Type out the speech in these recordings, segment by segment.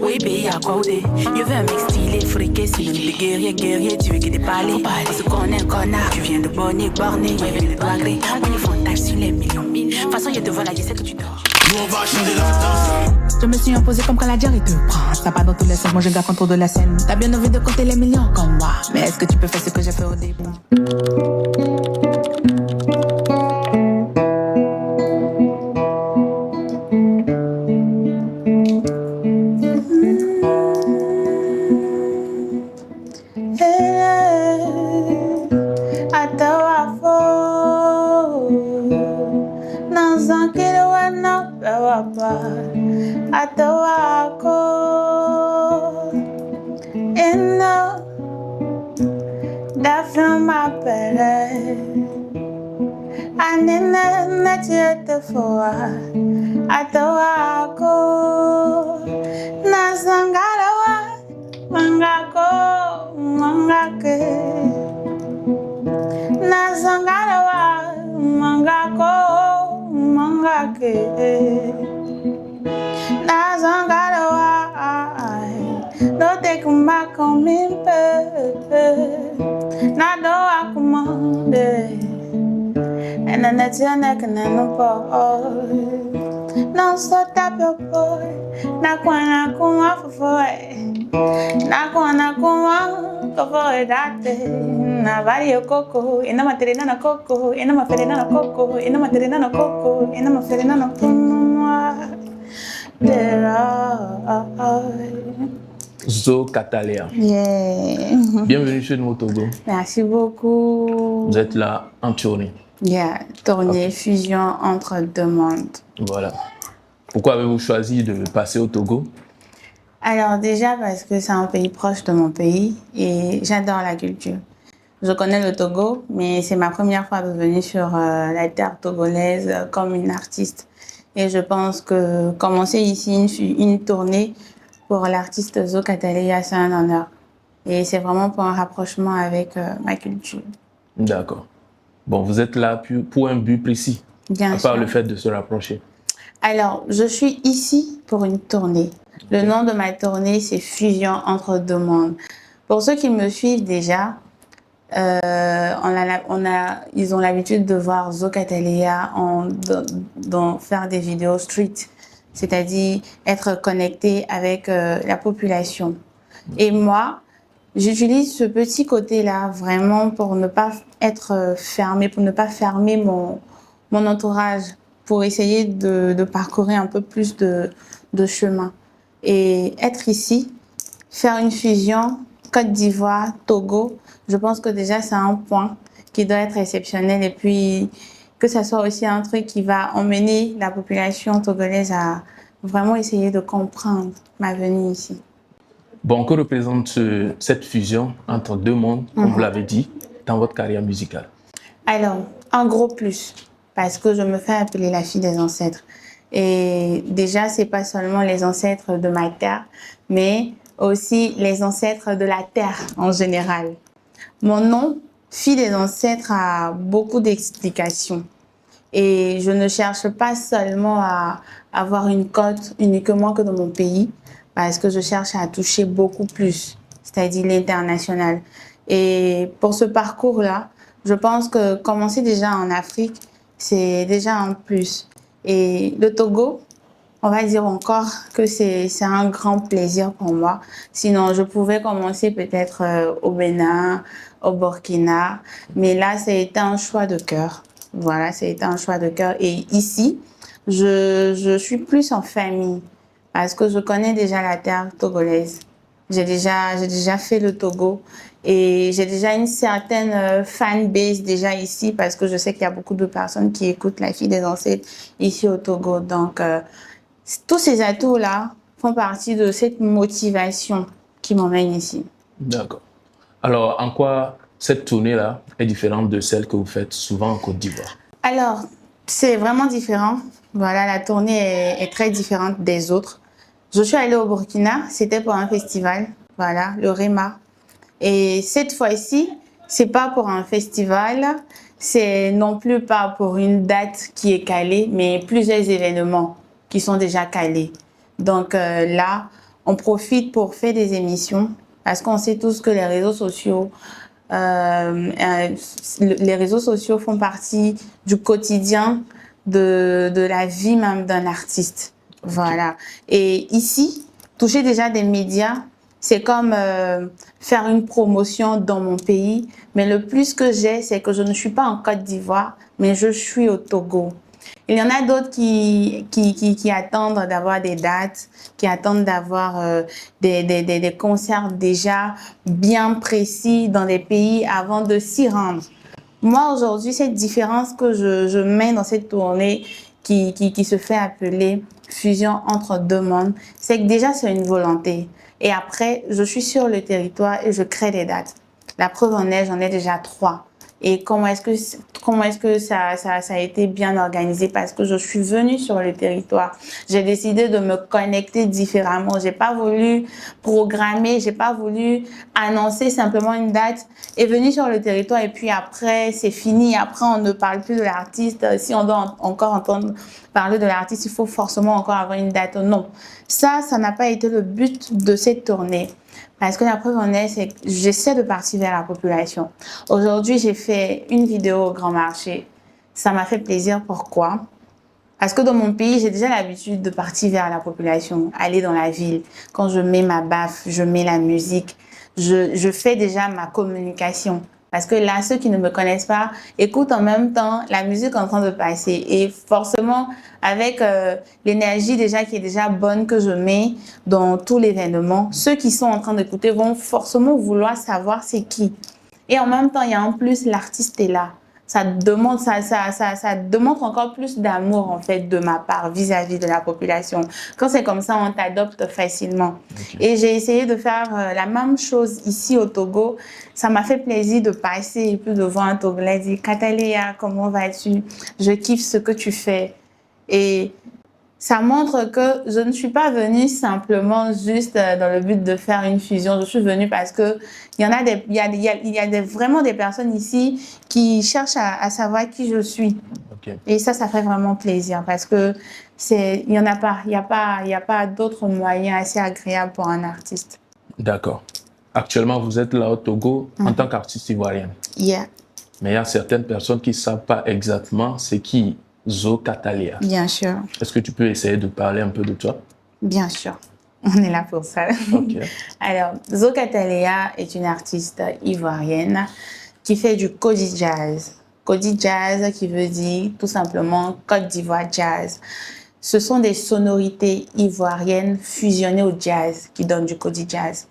Oui, pays à côté. Je veux un mec stylé, friqué, c'est des guerriers, tu veux que des palais. Parce qu'on est un connard, tu viens de bonner, borné, tu veux des doigts gris. On est fantasme sur les millions. De toute façon, je te vois là, je sais que tu dors. Nous on va changer la danse. Je me suis imposé comme quand la diarrhée te prend. Ça part dans tous les sens, moi je garde contrôle de la scène. T'as bien envie de compter les millions comme moi. Mais est-ce que tu peux faire ce que j'ai fait au début? Atawako eno dafa mapere anena nachete foa atawako nasangarawa mangako mangake nasangarawa mangako mangake no take back on me, na do akumande, and then that's your neck and then no boy. No so tap your boy, na kwana kuma for na kwana kuma for that na vario coco, ina materina na coco, ina maferina na coco, ina materina na coco, ina maferina na kuma. Zo Catalea. Yeah. Bienvenue chez nous au Togo. Merci beaucoup. Vous êtes là en tournée. Yeah, tournée, fusion entre deux mondes. Voilà. Pourquoi avez-vous choisi de passer au Togo? Alors déjà parce que c'est un pays proche de mon pays et j'adore la culture. Je connais le Togo, mais c'est ma première fois de venir sur la terre togolaise comme une artiste. Et je pense que commencer ici une tournée pour l'artiste Zo Catalea, c'est un honneur. Et c'est vraiment pour un rapprochement avec ma culture. D'accord. Bon, vous êtes là pour un but précis, Bien à sûr. part le fait de se rapprocher. Alors, je suis ici pour une tournée. Le nom de ma tournée, c'est Fusion entre deux mondes. Pour ceux qui me suivent déjà, ils ont l'habitude de voir Zo Catalea faire des vidéos street, c'est-à-dire être connecté avec la population. Et moi, j'utilise ce petit côté-là vraiment pour ne pas être fermé, pour ne pas fermer mon entourage, pour essayer de parcourir un peu plus de chemin. Et être ici, faire une fusion Côte d'Ivoire, Togo, je pense que déjà c'est un point qui doit être exceptionnel et puis que ça soit aussi un truc qui va emmener la population togolaise à vraiment essayer de comprendre ma venue ici. Bon, que représente cette fusion entre deux mondes, comme vous l'avez dit, dans votre carrière musicale? Alors, un gros plus, parce que je me fais appeler la fille des ancêtres. Et déjà, c'est pas seulement les ancêtres de ma terre, mais aussi les ancêtres de la terre en général. Mon nom, fille des ancêtres, a beaucoup d'explications. Et je ne cherche pas seulement à avoir une cote uniquement que dans mon pays, parce que je cherche à toucher beaucoup plus, c'est-à-dire l'international. Et pour ce parcours-là, je pense que commencer déjà en Afrique, c'est déjà un plus. Et le Togo, on va dire encore que c'est un grand plaisir pour moi. Sinon, je pouvais commencer peut-être au Bénin, au Burkina. Mais là, ça a été un choix de cœur. Voilà, ça a été un choix de cœur. Et ici, je suis plus en famille parce que je connais déjà la terre togolaise. J'ai déjà fait le Togo et j'ai déjà une certaine fanbase déjà ici parce que je sais qu'il y a beaucoup de personnes qui écoutent La Fille des Ancêtres ici au Togo. Donc, tous ces atouts-là font partie de cette motivation qui m'emmène ici. D'accord. Alors, en quoi cette tournée-là est différente de celle que vous faites souvent en Côte d'Ivoire? Alors, c'est vraiment différent. Voilà, la tournée est très différente des autres. Je suis allée au Burkina, c'était pour un festival, voilà, le REMA. Et cette fois-ci, c'est pas pour un festival, c'est non plus pas pour une date qui est calée, mais plusieurs événements qui sont déjà calés. Donc là, on profite pour faire des émissions parce qu'on sait tous que les réseaux sociaux font partie du quotidien de la vie même d'un artiste. Voilà. Et ici, toucher déjà des médias, c'est comme faire une promotion dans mon pays. Mais le plus que j'ai, c'est que je ne suis pas en Côte d'Ivoire, mais je suis au Togo. Il y en a d'autres qui attendent d'avoir des dates, qui attendent d'avoir des concerts déjà bien précis dans des pays avant de s'y rendre. Moi, aujourd'hui, cette différence que je mets dans cette tournée qui se fait appeler fusion entre deux mondes, c'est que déjà, c'est une volonté. Et après, je suis sur le territoire et je crée des dates. La preuve en est, j'en ai déjà 3. Et comment est-ce que ça a été bien organisé? Parce que je suis venue sur le territoire. J'ai décidé de me connecter différemment. J'ai pas voulu programmer, j'ai pas voulu annoncer simplement une date et venir sur le territoire et puis après, c'est fini. Après, on ne parle plus de l'artiste. Si on doit encore entendre parler de l'artiste, il faut forcément encore avoir une date. Non. Ça n'a pas été le but de cette tournée. Parce que la preuve en est, c'est que j'essaie de partir vers la population. Aujourd'hui, j'ai fait une vidéo au Grand Marché. Ça m'a fait plaisir. Pourquoi? Parce que dans mon pays, j'ai déjà l'habitude de partir vers la population, aller dans la ville. Quand je mets ma baffe, je mets la musique, je fais déjà ma communication. Parce que là, ceux qui ne me connaissent pas écoutent en même temps la musique en train de passer. Et forcément, avec l'énergie déjà qui est déjà bonne que je mets dans tout l'événement, ceux qui sont en train d'écouter vont forcément vouloir savoir c'est qui. Et en même temps, il y a en plus l'artiste est là. Ça demande encore plus d'amour en fait de ma part vis-à-vis de la population. Quand c'est comme ça, on t'adopte facilement. Okay. Et j'ai essayé de faire la même chose ici au Togo. Ça m'a fait plaisir de passer et puis de voir un Togolais dire Kataléa, comment vas-tu? Je kiffe ce que tu fais. Et ça montre que je ne suis pas venue simplement juste dans le but de faire une fusion. Je suis venue parce que il y a vraiment des personnes ici qui cherchent à savoir qui je suis. Okay. Et ça fait vraiment plaisir parce que il y a pas d'autres moyens assez agréables pour un artiste. D'accord. Actuellement, vous êtes là au Togo en tant qu'artiste ivoirienne. Yeah. Mais il y a certaines personnes qui ne savent pas exactement c'est qui Zo Kataléa. Bien sûr. Est-ce que tu peux essayer de parler un peu de toi? Bien sûr. On est là pour ça. Okay. Alors, Zo Kataléa est une artiste ivoirienne qui fait du Kodi Jazz. Kodi Jazz qui veut dire tout simplement Côte d'Ivoire Jazz. Ce sont des sonorités ivoiriennes fusionnées au jazz qui donnent du Kodi Jazz.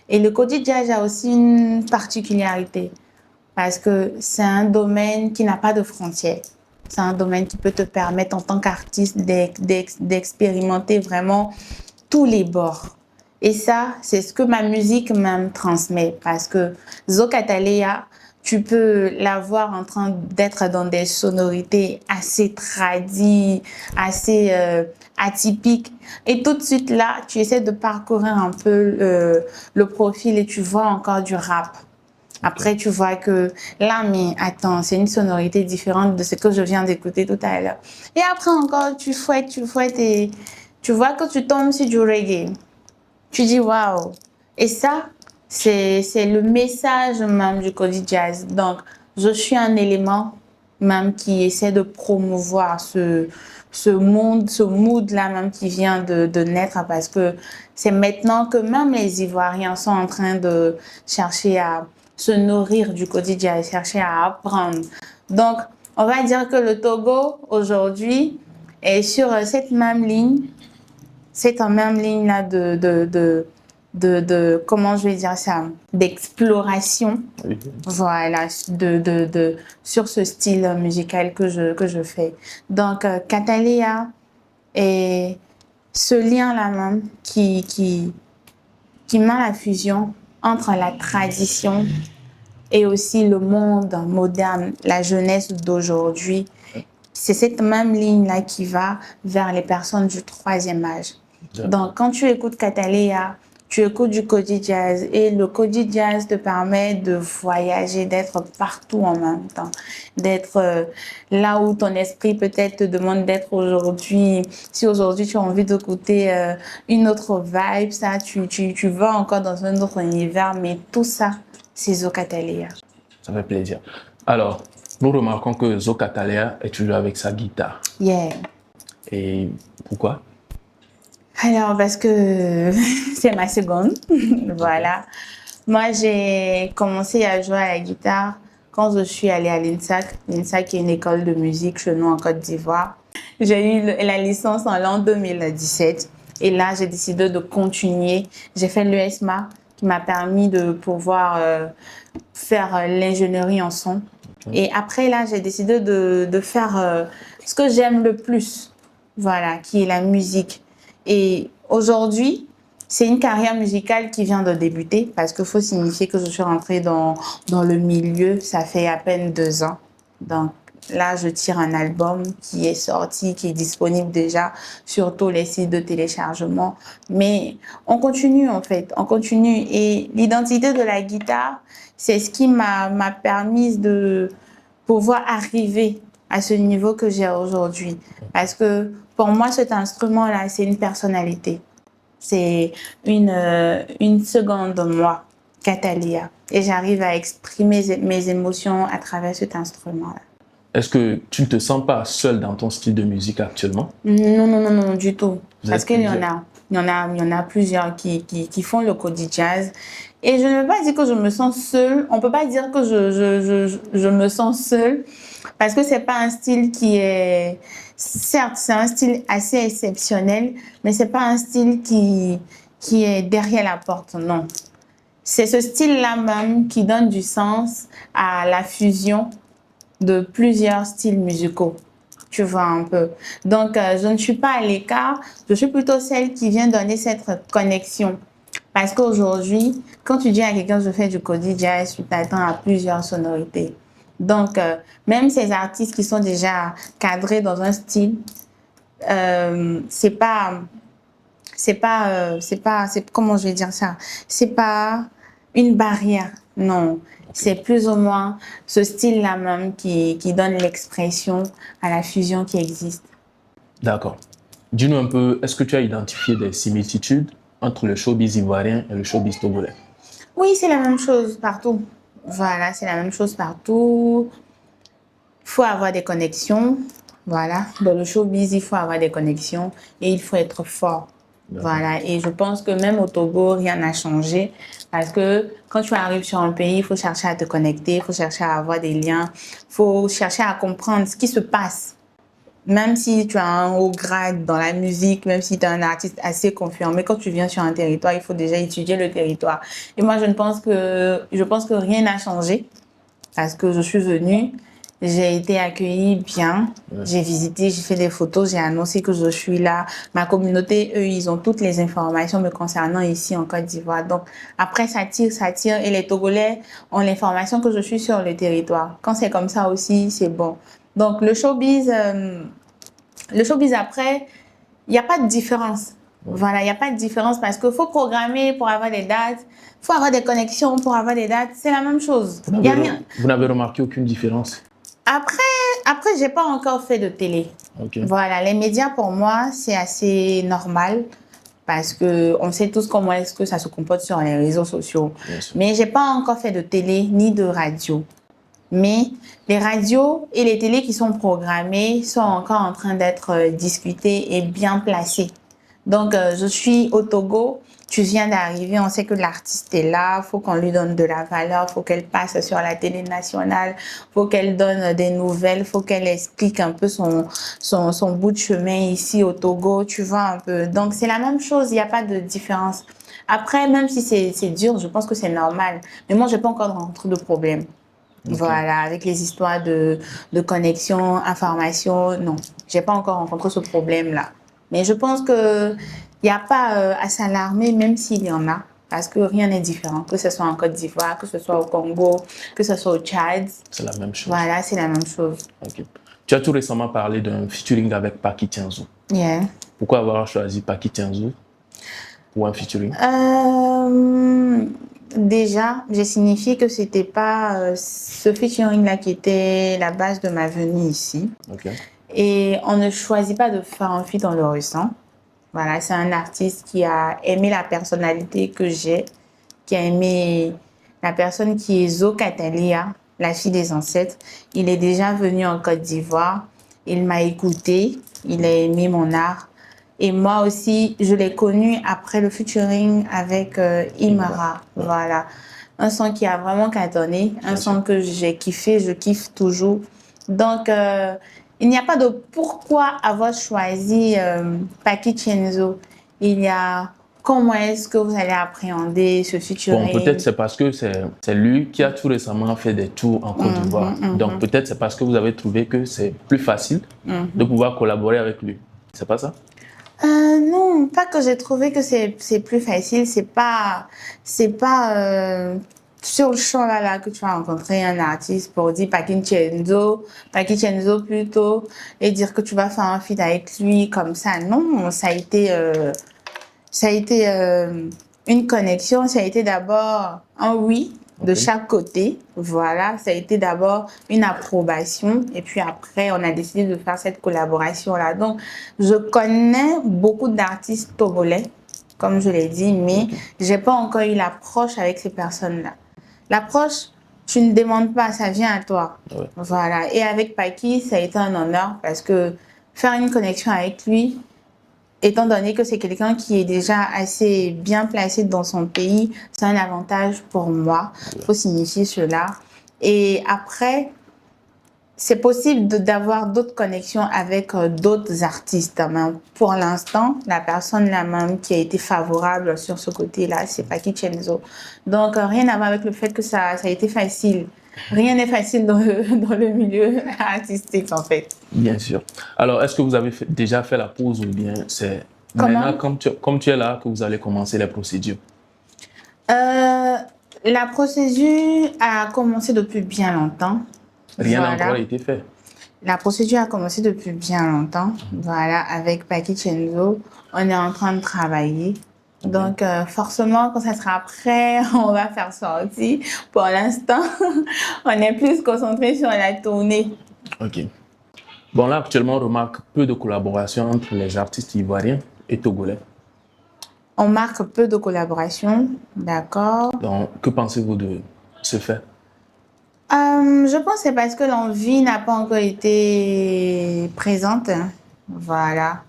Et le Kodi Jazz a aussi une particularité parce que c'est un domaine qui n'a pas de frontières. C'est un domaine qui peut te permettre en tant qu'artiste d'expérimenter vraiment tous les bords. Et ça, c'est ce que ma musique même transmet. Parce que Zo Kataléa, tu peux la voir en train d'être dans des sonorités assez tradies, assez atypiques. Et tout de suite là, tu essaies de parcourir un peu le profil et tu vois encore du rap. Après, tu vois que là, mais attends, c'est une sonorité différente de ce que je viens d'écouter tout à l'heure. Et après encore, tu fouettes et tu vois que tu tombes sur du reggae. Tu dis waouh. Et ça, c'est le message même du Kodi Jazz. Donc, je suis un élément même qui essaie de promouvoir ce mood-là même qui vient de naître parce que c'est maintenant que même les Ivoiriens sont en train de chercher à se nourrir du quotidien, chercher à apprendre. Donc, on va dire que le Togo, aujourd'hui, est sur cette même ligne là de comment je vais dire ça, d'exploration. Oui. Voilà, sur ce style musical que je fais. Donc, Kataléa est ce lien-là même qui met la fusion entre la tradition et aussi le monde moderne, la jeunesse d'aujourd'hui. C'est cette même ligne-là qui va vers les personnes du troisième âge. Donc, quand tu écoutes Kataléa, tu écoutes du Kodi Jazz et le Kodi Jazz te permet de voyager, d'être partout en même temps, d'être là où ton esprit peut-être te demande d'être aujourd'hui. Si aujourd'hui tu as envie d'écouter une autre vibe, ça, tu vas encore dans un autre univers, mais tout ça, c'est Zokatalea. Ça fait plaisir. Alors, nous remarquons que Zokatalea est toujours avec sa guitare. Yeah. Et pourquoi? Alors, parce que c'est ma seconde. Voilà. Moi, j'ai commencé à jouer à la guitare quand je suis allée à l'INSAC. L'INSAC est une école de musique chez nous en Côte d'Ivoire. J'ai eu la licence en l'an 2017. Et là, j'ai décidé de continuer. J'ai fait l'ESMA qui m'a permis de pouvoir faire l'ingénierie en son. Et après, là, j'ai décidé de faire ce que j'aime le plus. Voilà, qui est la musique. Et aujourd'hui, c'est une carrière musicale qui vient de débuter parce qu'il faut signifier que je suis rentrée dans le milieu, ça fait à peine 2 ans. Donc là, je tire un album qui est sorti, qui est disponible déjà sur tous les sites de téléchargement. Mais on continue en fait, on continue. Et l'identité de la guitare, c'est ce qui m'a permis de pouvoir arriver à ce niveau que j'ai aujourd'hui. Parce que pour moi, cet instrument-là, c'est une personnalité. C'est une seconde de moi, Catalia. Et j'arrive à exprimer mes émotions à travers cet instrument-là. Est-ce que tu ne te sens pas seule dans ton style de musique actuellement? Non, du tout. Parce qu'il y en plusieurs. a. Il y en a plusieurs qui font le Kodi Jazz. Et je ne veux pas dire que je me sens seule. On ne peut pas dire que je me sens seule. Parce que ce n'est pas un style qui est... Certes, c'est un style assez exceptionnel, mais ce n'est pas un style qui est derrière la porte, non. C'est ce style-là même qui donne du sens à la fusion de plusieurs styles musicaux. Tu vois un peu. Donc, je ne suis pas à l'écart. Je suis plutôt celle qui vient donner cette connexion. Parce qu'aujourd'hui, quand tu dis à quelqu'un je fais du Kodi Jazz, tu t'attends à plusieurs sonorités. Donc, même ces artistes qui sont déjà cadrés dans un style, comment je vais dire ça? C'est pas une barrière, non. C'est plus ou moins ce style-là même qui donne l'expression à la fusion qui existe. D'accord. Dis-nous un peu, est-ce que tu as identifié des similitudes entre le showbiz ivoirien et le showbiz togolais? Oui, c'est la même chose partout. Voilà, c'est la même chose partout. Il faut avoir des connexions. Voilà, dans le showbiz, il faut avoir des connexions et il faut être fort. Voilà, et je pense que même au Togo, rien n'a changé parce que quand tu arrives sur un pays, il faut chercher à te connecter, il faut chercher à avoir des liens, il faut chercher à comprendre ce qui se passe. Même si tu as un haut grade dans la musique, même si tu es un artiste assez confirmé, quand tu viens sur un territoire, il faut déjà étudier le territoire. Et moi, je pense que rien n'a changé parce que je suis venue. J'ai été accueillie bien, j'ai visité, j'ai fait des photos, j'ai annoncé que je suis là. Ma communauté, eux, ils ont toutes les informations me concernant ici en Côte d'Ivoire. Donc, après, ça tire. Et les Togolais ont l'information que je suis sur le territoire. Quand c'est comme ça aussi, c'est bon. Donc, le showbiz après, il n'y a pas de différence. Voilà, il n'y a pas de différence parce qu'il faut programmer pour avoir des dates, il faut avoir des connexions pour avoir des dates. C'est la même chose. Vous n'avez remarqué aucune différence? Après, j'ai pas encore fait de télé. Okay. Voilà, les médias pour moi, c'est assez normal parce que on sait tous comment est-ce que ça se comporte sur les réseaux sociaux. Mais j'ai pas encore fait de télé ni de radio. Mais les radios et les télés qui sont programmées sont encore en train d'être discutées et bien placées. Donc, je suis au Togo. Tu viens d'arriver, on sait que l'artiste est là, faut qu'on lui donne de la valeur, faut qu'elle passe sur la télé nationale, faut qu'elle donne des nouvelles, faut qu'elle explique un peu son bout de chemin ici au Togo, tu vois un peu. Donc c'est la même chose, il n'y a pas de différence. Après, même si c'est dur, je pense que c'est normal. Mais moi, j'ai pas encore rencontré de problème. Okay. Voilà, avec les histoires de connexion, information, non, j'ai pas encore rencontré ce problème-là. Mais je pense que il n'y a pas à s'alarmer, même s'il y en a, parce que rien n'est différent, que ce soit en Côte d'Ivoire, que ce soit au Congo, que ce soit au Tchad. C'est la même chose. Voilà, c'est la même chose. Okay. Tu as tout récemment parlé d'un featuring avec Paki Tianzou. Yeah. Pourquoi avoir choisi Paki Tianzou? pour un featuring? Déjà, j'ai signifié que c'était pas ce featuring-là qui était la base de ma venue ici. Ok. Et on ne choisit pas de faire un feat, on le ressent. Voilà, c'est un artiste qui a aimé la personnalité que j'ai, qui a aimé la personne qui est Zo Katalia, la fille des ancêtres. Il est déjà venu en Côte d'Ivoire, il m'a écouté, il a aimé mon art. Et moi aussi, je l'ai connu après le featuring avec Imara. Voilà. Un son qui a vraiment cartonné, un son que j'ai kiffé, je kiffe toujours. Donc, il n'y a pas de pourquoi avoir choisi Paki Chenzo. Il y a comment est-ce que vous allez appréhender ce featuring. Bon, peut-être c'est parce que c'est lui qui a tout récemment fait des tours en Côte d'Ivoire. Donc peut-être c'est parce que vous avez trouvé que c'est plus facile de pouvoir collaborer avec lui. C'est pas ça? Non, pas que j'ai trouvé que c'est plus facile. C'est pas sur le champ là que tu vas rencontrer un artiste pour dire Paki Chenzo plutôt, et dire que tu vas faire un feat avec lui comme ça. Non, ça a été une connexion. Ça a été d'abord un oui de chaque côté. Voilà, ça a été d'abord une approbation et puis après, on a décidé de faire cette collaboration-là. Donc, je connais beaucoup d'artistes togolais, comme je l'ai dit, mais j'ai pas encore eu l'approche avec ces personnes-là. L'approche, tu ne demandes pas, ça vient à toi. Ouais. Voilà. Et avec Paki, ça a été un honneur parce que faire une connexion avec lui, étant donné que c'est quelqu'un qui est déjà assez bien placé dans son pays, c'est un avantage pour moi. Il faut signifier cela. Et après, c'est possible d'avoir d'autres connexions avec d'autres artistes. Mais pour l'instant, la personne la même qui a été favorable sur ce côté-là, c'est Paki Chenzo. Donc, rien à voir avec le fait que ça a été facile. Rien n'est facile dans le milieu artistique, en fait. Bien sûr. Alors, est-ce que vous avez déjà fait la pause ou bien c'est maintenant, comme tu es là, que vous allez commencer les procédures? La procédure a commencé depuis bien longtemps. Rien n'a encore été fait. La procédure a commencé depuis bien longtemps. Voilà, avec Paki Chenzo, on est en train de travailler. Donc, forcément, quand ça sera prêt, on va faire sortir. Pour l'instant, on est plus concentré sur la tournée. Ok. Bon, là, actuellement, on remarque peu de collaboration entre les artistes ivoiriens et togolais. On marque peu de collaboration, d'accord. Donc, que pensez-vous de ce fait? Je pense que c'est parce que l'envie n'a pas encore été présente. Voilà.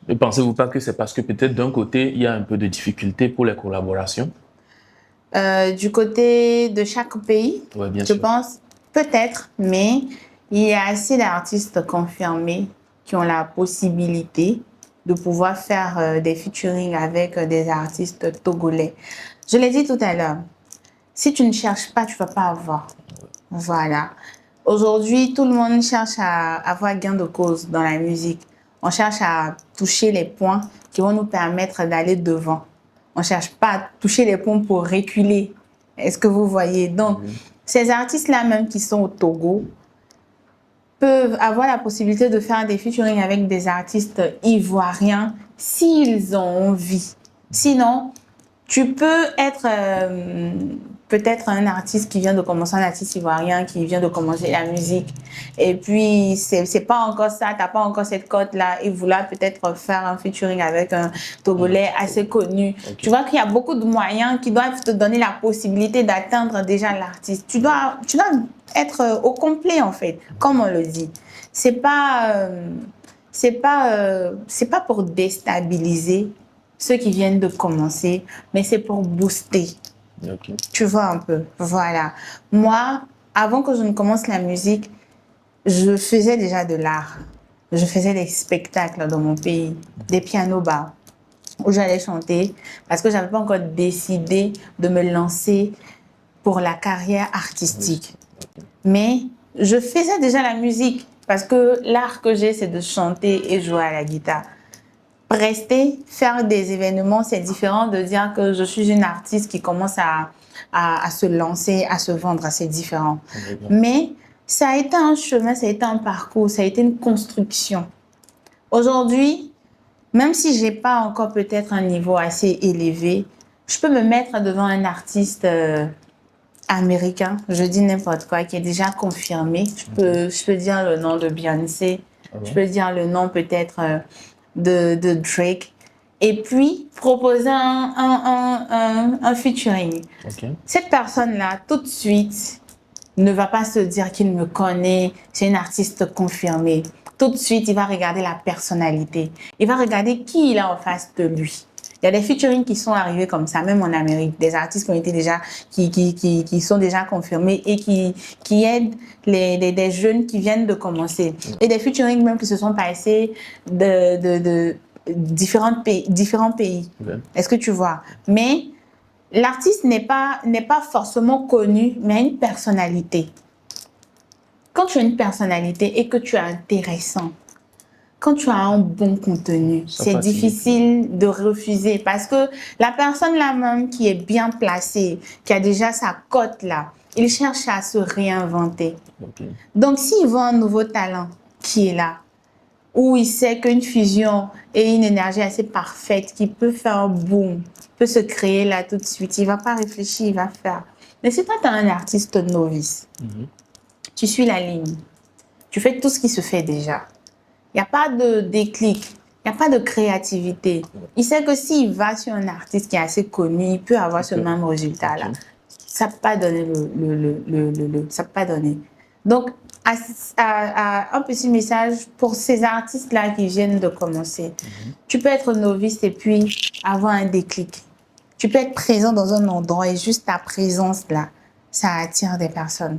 Ne pensez-vous pas que c'est parce que peut-être d'un côté, il y a un peu de difficulté pour les collaborations? Du côté de chaque pays, Oui, bien je sûr. pense peut-être, mais il y a assez d'artistes confirmés qui ont la possibilité de pouvoir faire des featuring avec des artistes togolais. Je l'ai dit tout à l'heure, si tu ne cherches pas, tu ne vas pas avoir. Voilà. Aujourd'hui, tout le monde cherche à avoir gain de cause dans la musique. On cherche à toucher les points qui vont nous permettre d'aller devant. On ne cherche pas à toucher les points pour reculer. Est-ce que vous voyez? Donc, ces artistes-là même qui sont au Togo peuvent avoir la possibilité de faire des featuring avec des artistes ivoiriens s'ils ont envie. Sinon, tu peux être peut-être un artiste qui vient de commencer, un artiste ivoirien qui vient de commencer la musique. Et puis, c'est pas encore ça, t'as pas encore cette cote-là et vouloir peut-être faire un featuring avec un Togolais assez connu. Okay. Tu vois qu'il y a beaucoup de moyens qui doivent te donner la possibilité d'atteindre déjà l'artiste. Tu dois être au complet, en fait, comme on le dit. C'est pas pour déstabiliser ceux qui viennent de commencer, mais c'est pour booster. Okay. Tu vois un peu, voilà. Moi, avant que je ne commence la musique, je faisais déjà de l'art. Je faisais des spectacles dans mon pays, des pianos-bars, où j'allais chanter, parce que je n'avais pas encore décidé de me lancer pour la carrière artistique. Okay. Mais je faisais déjà la musique, parce que l'art que j'ai, c'est de chanter et jouer à la guitare. Rester, faire des événements, c'est différent de dire que je suis une artiste qui commence à se lancer, à se vendre, c'est différent. Mais ça a été un chemin, ça a été un parcours, ça a été une construction. Aujourd'hui, Même si j'ai pas encore peut-être un niveau assez élevé, je peux me mettre devant un artiste américain, je dis n'importe quoi, qui est déjà confirmé. Je peux dire le nom de Beyoncé, je peux dire le nom peut-être de Drake, et puis proposer un featuring. Ok. Cette personne-là, tout de suite, ne va pas se dire qu'il me connaît, c'est une artiste confirmée. Tout de suite, il va regarder la personnalité. Il va regarder qui il a en face de lui. Il y a des featuring qui sont arrivés comme ça, même en Amérique, des artistes qui ont été déjà, qui sont déjà confirmés et qui aident des jeunes qui viennent de commencer. Et des featuring même qui se sont passés de différents pays. Ouais. Est-ce que tu vois? Mais l'artiste n'est pas forcément connu, mais a une personnalité. Quand tu as une personnalité et que tu es intéressant, quand tu as un bon contenu, c'est difficile de refuser parce que la personne là même qui est bien placée, qui a déjà sa cote là, il cherche à se réinventer. Okay. Donc s'il voit un nouveau talent qui est là, où il sait qu'une fusion et une énergie assez parfaite qui peut faire un boom, peut se créer là tout de suite, il ne va pas réfléchir, il va faire. Mais si toi tu es un artiste novice, tu suis la ligne, tu fais tout ce qui se fait déjà. Il n'y a pas de déclic, il n'y a pas de créativité. Il sait que s'il va sur un artiste qui est assez connu, il peut avoir ce même résultat-là. Ça ne peut pas donner ça peut pas donner. Donc, un petit message pour ces artistes-là qui viennent de commencer. Tu peux être novice et puis avoir un déclic. Tu peux être présent dans un endroit et juste ta présence là, ça attire des personnes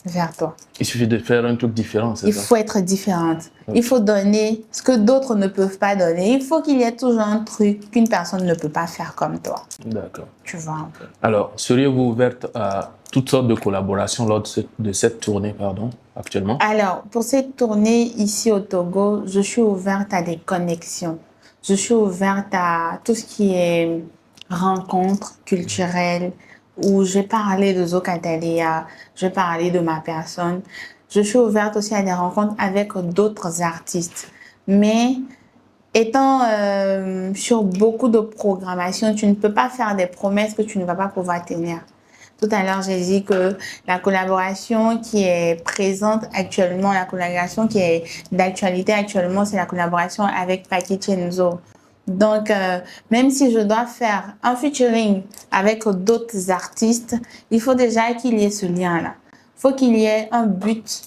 vers toi. Il suffit de faire un truc différent, c'est ça? Il faut être différente. Il faut donner ce que d'autres ne peuvent pas donner. Il faut qu'il y ait toujours un truc qu'une personne ne peut pas faire comme toi. D'accord. Tu vois un peu. Alors, seriez-vous ouverte à toutes sortes de collaborations lors de cette tournée, actuellement? Alors, pour cette tournée ici au Togo, je suis ouverte à des connexions. Je suis ouverte à tout ce qui est rencontres culturelles, où je vais parler de Zokatalia, je vais parler de ma personne. Je suis ouverte aussi à des rencontres avec d'autres artistes. Mais étant sur beaucoup de programmation, tu ne peux pas faire des promesses que tu ne vas pas pouvoir tenir. Tout à l'heure, j'ai dit que la collaboration qui est présente actuellement, la collaboration qui est d'actualité actuellement, c'est la collaboration avec Paki Chenzo. Donc, même si je dois faire un featuring avec d'autres artistes, il faut déjà qu'il y ait ce lien-là. Il faut qu'il y ait un but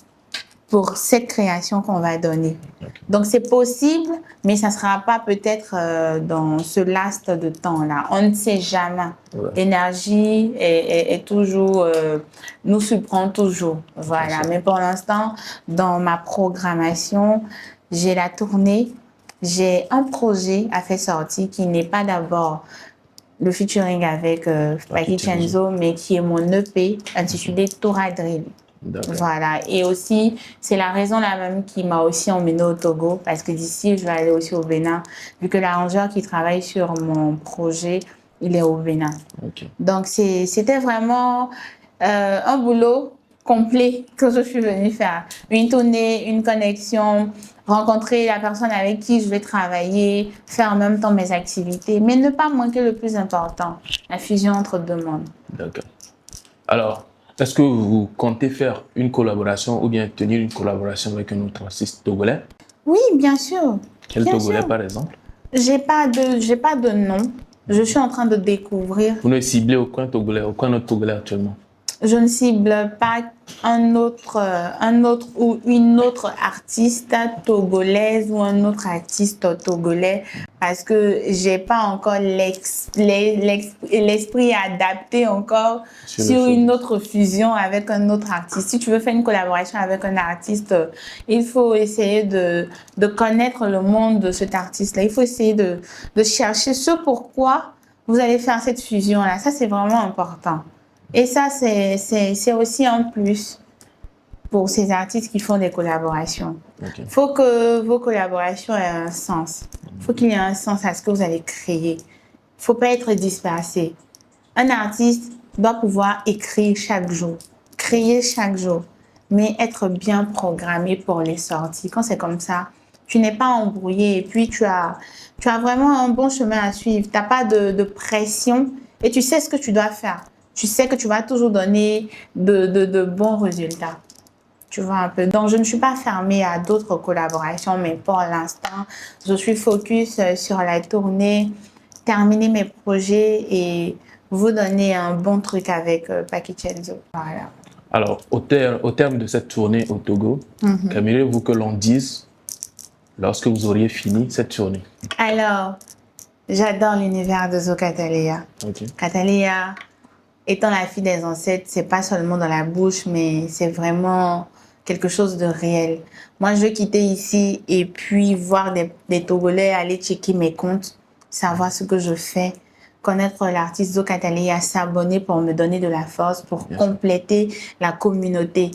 pour cette création qu'on va donner. Donc, c'est possible, mais ça ne sera pas peut-être dans ce laps de temps-là. On ne sait jamais. Ouais. L'énergie est toujours, nous surprend toujours. Voilà. Mais pour l'instant, dans ma programmation, j'ai la tournée. J'ai un projet à faire sortir qui n'est pas d'abord le featuring avec Paki Chenzo, mais qui est mon EP intitulé Tora Drill. Voilà. Et aussi, c'est la raison là même qui m'a aussi emmenée au Togo, parce que d'ici, je vais aller aussi au Bénin, vu que l'arrangeur qui travaille sur mon projet, il est au Bénin. Okay. Donc, c'était vraiment un boulot complet que je suis venue faire. Une tournée, une connexion, rencontrer la personne avec qui je vais travailler, faire en même temps mes activités, mais ne pas manquer le plus important, la fusion entre deux mondes. D'accord. Alors, est-ce que vous comptez faire une collaboration ou bien tenir une collaboration avec un autre artiste togolais? Oui, bien sûr. Quel bien Togolais, sûr. Par exemple? J'ai pas de nom. Je suis en train de découvrir. Vous ne ciblez aucun Togolais, aucun autre Togolais actuellement? Je ne cible pas un autre ou une autre artiste togolaise ou un autre artiste togolais parce que j'ai pas encore l'esprit adapté encore sur une autre fusion avec un autre artiste. Si tu veux faire une collaboration avec un artiste, il faut essayer de connaître le monde de cet artiste-là. Il faut essayer de chercher ce pourquoi vous allez faire cette fusion-là. Ça, c'est vraiment important. Et ça, c'est aussi un plus pour ces artistes qui font des collaborations. Il faut que vos collaborations aient un sens. Il faut qu'il y ait un sens à ce que vous allez créer. Il ne faut pas être dispersé. Un artiste doit pouvoir écrire chaque jour, créer chaque jour, mais être bien programmé pour les sorties. Quand c'est comme ça, Tu n'es pas embrouillé et puis tu as vraiment un bon chemin à suivre. Tu n'as pas de pression et tu sais ce que tu dois faire. Tu sais que tu vas toujours donner de bons résultats. Tu vois un peu. Donc, je ne suis pas fermée à d'autres collaborations, mais pour l'instant, je suis focus sur la tournée, terminer mes projets et vous donner un bon truc avec Paquicenzo. Voilà. Alors, au terme de cette tournée au Togo, qu'aimeriez-vous que l'on dise lorsque vous auriez fini cette tournée? Alors, j'adore l'univers de Zo Catalea. Okay. Catalea, étant la fille des ancêtres, c'est pas seulement dans la bouche, mais c'est vraiment quelque chose de réel. Moi, je veux quitter ici et puis voir des Togolais aller checker mes comptes, savoir ce que je fais, connaître l'artiste Zo Catalea, s'abonner pour me donner de la force, pour compléter la communauté.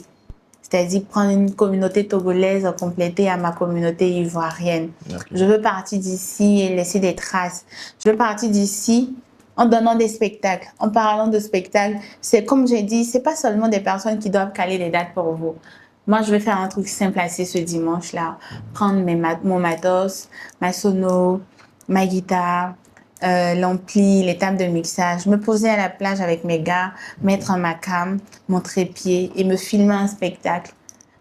C'est-à-dire prendre une communauté togolaise, compléter à ma communauté ivoirienne. Okay. Je veux partir d'ici et laisser des traces. Je veux partir d'ici en donnant des spectacles. En parlant de spectacles, c'est comme j'ai dit, c'est pas seulement des personnes qui doivent caler les dates pour vous. Moi, je vais faire un truc simple assez ce dimanche-là. Prendre mon matos, ma sono, ma guitare, l'ampli, les tables de mixage, me poser à la plage avec mes gars, mettre ma cam, mon trépied et me filmer un spectacle.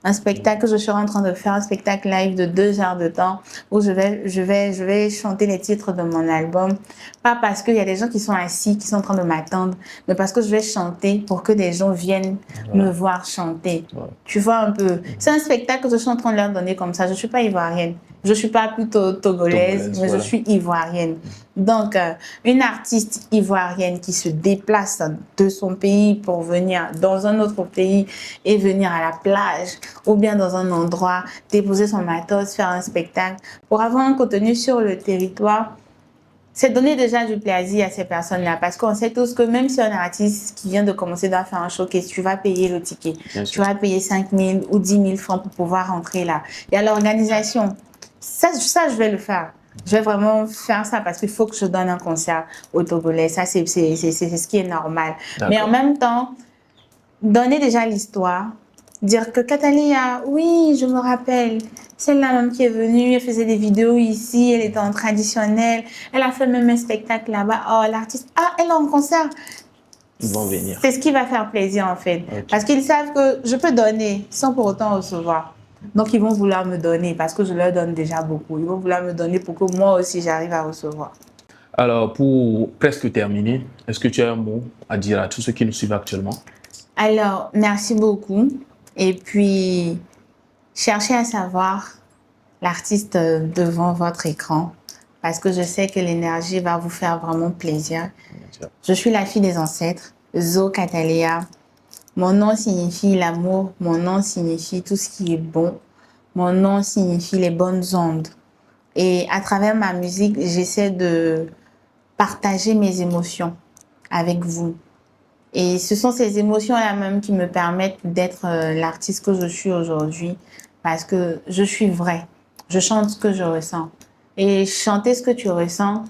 Un spectacle que je serai en train de faire, un spectacle live de 2 heures de temps où je vais chanter les titres de mon album. Pas parce qu'il y a des gens qui sont assis, qui sont en train de m'attendre, mais parce que je vais chanter pour que des gens viennent me voir chanter. Tu vois un peu. C'est un spectacle que je suis en train de leur donner comme ça. Je ne suis pas ivoirienne. Je ne suis pas plutôt togolaise, mais je suis ivoirienne. Donc, une artiste ivoirienne qui se déplace de son pays pour venir dans un autre pays et venir à la plage ou bien dans un endroit, déposer son matos, faire un spectacle, pour avoir un contenu sur le territoire, c'est donner déjà du plaisir à ces personnes-là. Parce qu'on sait tous que même si un artiste qui vient de commencer doit faire un showcase, tu vas payer le ticket. Tu vas payer 5 000 ou 10 000 francs pour pouvoir rentrer là. Il y a l'organisation. Ça, je vais le faire. Je vais vraiment faire ça parce qu'il faut que je donne un concert au Togolais. Ça, c'est ce qui est normal. Mais en même temps, donner déjà l'histoire, dire que Catalea, oui, je me rappelle, celle-là même qui est venue, elle faisait des vidéos ici, elle était en traditionnel, elle a fait même un spectacle là-bas. Oh, l'artiste, elle est en concert. Ils vont venir. C'est ce qui va faire plaisir en fait. Okay. Parce qu'ils savent que je peux donner sans pour autant recevoir. Donc, ils vont vouloir me donner parce que je leur donne déjà beaucoup. Ils vont vouloir me donner pour que moi aussi, j'arrive à recevoir. Alors, pour presque terminer, est-ce que tu as un mot à dire à tous ceux qui nous suivent actuellement? Alors, merci beaucoup. Et puis, cherchez à savoir l'artiste devant votre écran parce que je sais que l'énergie va vous faire vraiment plaisir. Je suis la fille des ancêtres, Zo Catalea. Mon nom signifie l'amour, mon nom signifie tout ce qui est bon, mon nom signifie les bonnes ondes. Et à travers ma musique, j'essaie de partager mes émotions avec vous. Et ce sont ces émotions-là même qui me permettent d'être l'artiste que je suis aujourd'hui parce que je suis vraie. Je chante ce que je ressens. Et chanter ce que tu ressens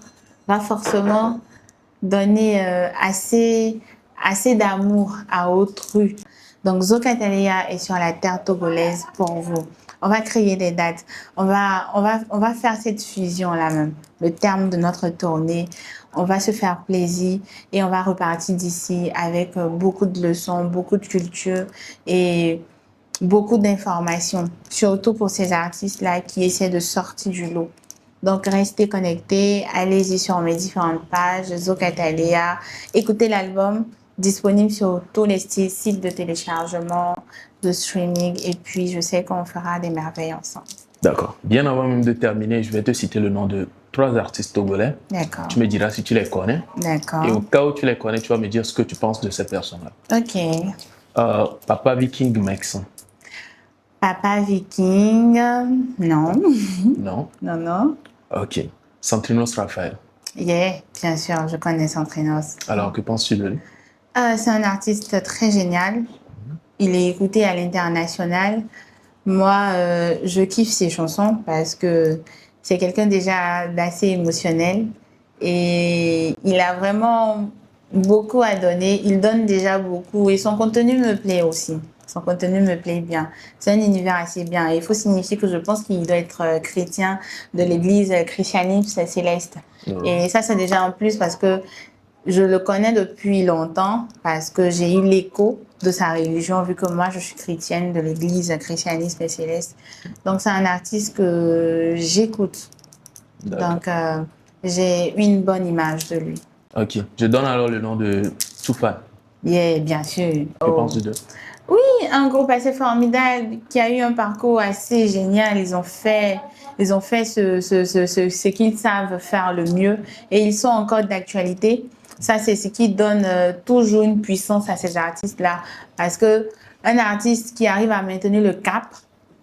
va forcément donner assez d'amour à autrui. Donc, Zo Catalea est sur la terre togolaise pour vous. On va créer des dates. On va faire cette fusion-là même. Le terme de notre tournée. On va se faire plaisir et on va repartir d'ici avec beaucoup de leçons, beaucoup de culture et beaucoup d'informations. Surtout pour ces artistes-là qui essaient de sortir du lot. Donc, restez connectés. Allez-y sur mes différentes pages. Zo Catalea. Écoutez l'album. Disponible sur tous les sites de téléchargement, de streaming. Et puis, je sais qu'on fera des merveilles ensemble. D'accord. Bien avant même de terminer, je vais te citer le nom de 3 artistes togolais. D'accord. Tu me diras si tu les connais. D'accord. Et au cas où tu les connais, tu vas me dire ce que tu penses de ces personnes-là. Ok. Papa Viking Maxon. Papa Viking, non. Non? Non. Ok. Santrinos Raphaël. Yeah, bien sûr, je connais Santrinos. Alors, que penses-tu de lui? C'est un artiste très génial. Il est écouté à l'international. Moi, je kiffe ses chansons parce que c'est quelqu'un déjà d'assez émotionnel et il a vraiment beaucoup à donner. Il donne déjà beaucoup et son contenu me plaît aussi. Son contenu me plaît bien. C'est un univers assez bien. Et il faut signifier que je pense qu'il doit être chrétien de l'église Christianisme Céleste. Et ça, c'est déjà en plus parce que je le connais depuis longtemps, parce que j'ai eu l'écho de sa religion, vu que moi, je suis chrétienne de l'église Christianisme Céleste. Donc, c'est un artiste que j'écoute. Donc, j'ai une bonne image de lui. Ok. Je donne alors le nom de Toufan. Yeah, bien sûr. Que penses-tu d'eux? Oui, un groupe assez formidable qui a eu un parcours assez génial. Ils ont fait ce qu'ils savent faire le mieux et ils sont encore d'actualité. Ça, c'est ce qui donne toujours une puissance à ces artistes-là. Parce que un artiste qui arrive à maintenir le cap,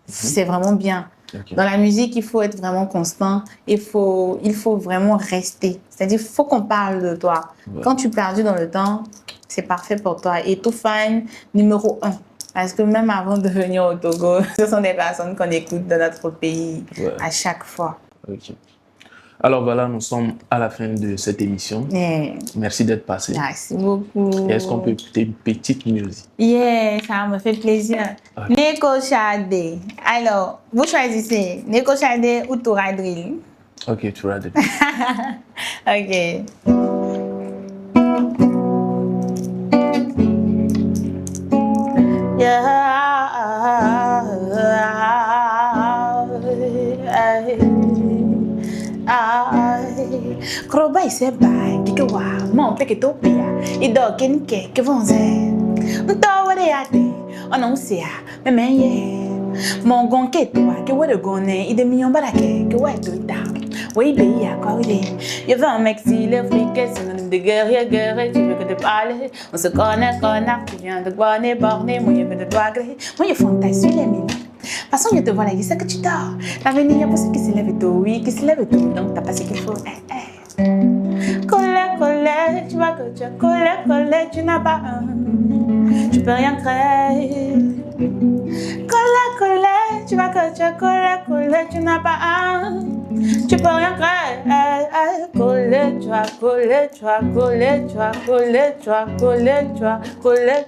c'est vraiment bien. Okay. Dans la musique, il faut être vraiment constant. Il faut vraiment rester. C'est-à-dire, il faut qu'on parle de toi. Ouais. Quand tu es perdu dans le temps, c'est parfait pour toi. Et Toufan, numéro 1. Parce que même avant de venir au Togo, ce sont des personnes qu'on écoute dans notre pays à chaque fois. Okay. Alors voilà, nous sommes à la fin de cette émission. Merci d'être passé. Merci beaucoup. Est-ce qu'on peut écouter une petite musique? Ça me fait plaisir. Okay. Neko Chade. Alors, vous choisissez Neko Chade ou Toura Drill? Ok, Toura Drill. Ok. Krobai se bai kike wa mon peke topia ido kenke ke vonze ntaware ate ona usia memeye mon gonke toi ke wede gone ide mignon barake ke ouais tuta oui be accordé je veux un mec style africain synonyme de guerrier tu veux que te parler on se connaît tu viens de Guané borné moi je veux de toi gré moi je fantasie les mille. De toute façon, je te vois là, je sais que tu dors. L'avenir, il y a pour ceux qui se lèvent tôt, oui, qui se lèvent tôt. Donc, t'as pas ce qu'il faut. Collé, tu vois que tu as collé, tu n'as pas un. Tu peux rien créer. Collé, tu vois que tu as collé, tu n'as pas un. Tu peux rien créer. Collé, tu as collé,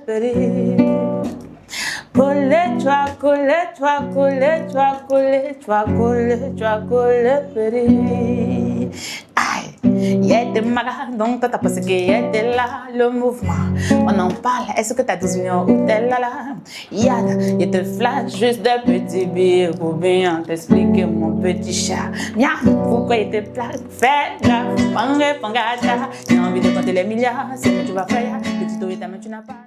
péri. Collé, péri. Aïe, y'était maga, donc t'as pensé qu'il était là, le mouvement. On en parle, est-ce que t'as 12 millions ou t'es là? Yad, il te flatte juste des petits billets pour bien t'expliquer mon petit chat. Mia, pourquoi il te plaque? Fais la fangada. J'ai envie de compter les milliards, c'est ce que tu vas faire. Petit tour et ta main, tu n'as pas.